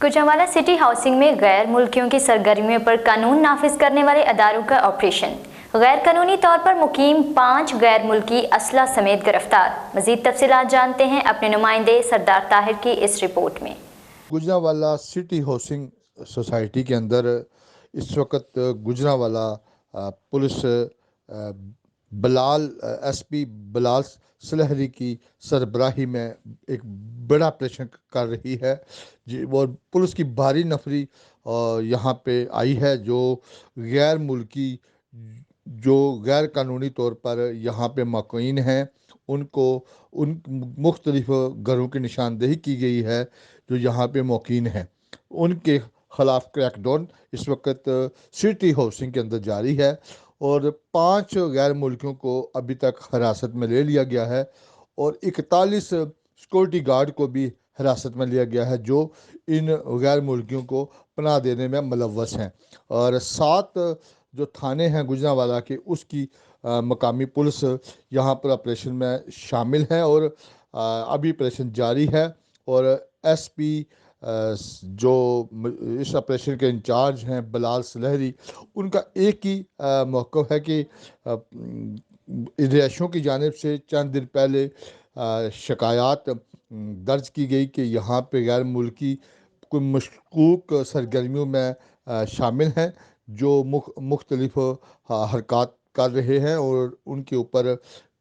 Gujranwala city housing में गैर मुल्कियों की सरगर्मियों पर कानून नाफिज करने वाले अदारों का ऑपरेशन। गैर कानूनी तौर पर मुकीम 5 गैर मुल्की असला समेत गिरफ्तार। मजीद तफसीलात जानते हैं अपने नुमाइंदे सरदार ताहिर की इस रिपोर्ट में। गुजरांवाला सिटी हाउसिंग सोसाइटी के अंदर इस वक्त गुजरांवाला पुलिस एसपी बलाल सलहरी की सरबराही में एक बड़ा ऑपरेशन कर रही है जी। और पुलिस की भारी नफरी यहाँ पे आई है जो गैर मुल्की जो गैर कानूनी तौर पर यहाँ पे मुक़ीम हैं उनको उन मुख्तलिफ घरों की निशानदेही की गई है जो यहाँ पे मुक़ीम हैं। उनके ख़िलाफ़ क्रैकडाउन इस वक्त सिटी हाउसिंग के अंदर जारी है और 5 गैर मुल्कियों को अभी तक हिरासत में ले लिया गया है और 41 सिक्योरिटी गार्ड को भी हिरासत में लिया गया है जो इन गैर मुल्कियों को पनाह देने में मुलव्वस हैं। और 7 जो थाने हैं गुजरांवाला के उसकी मकामी पुलिस यहाँ पर ऑपरेशन में शामिल है और अभी ऑपरेशन जारी है। और एसपी जो इस ऑपरेशन के इंचार्ज हैं बलाल सलहरी, उनका एक ही मौक़िफ़ है कि रिहायशियों की जानिब से चंद दिन पहले शिकायत दर्ज की गई कि यहाँ पे गैर मुल्की कोई मशकूक सरगर्मियों में शामिल हैं जो मुख्तलिफ हरकत कर रहे हैं और उनके ऊपर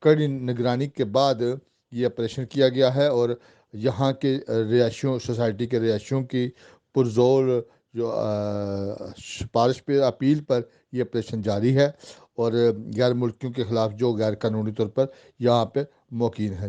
कड़ी निगरानी के बाद ये ऑपरेशन किया गया है। और यहाँ के रिहायशियों सोसाइटी के रिहायशियों की पुरजोर जो सिफारिश पे अपील पर यह ऑपरेशन जारी है और गैर मुल्कियों के ख़िलाफ़ जो गैर कानूनी तौर पर यहाँ पे मुक़ीम है।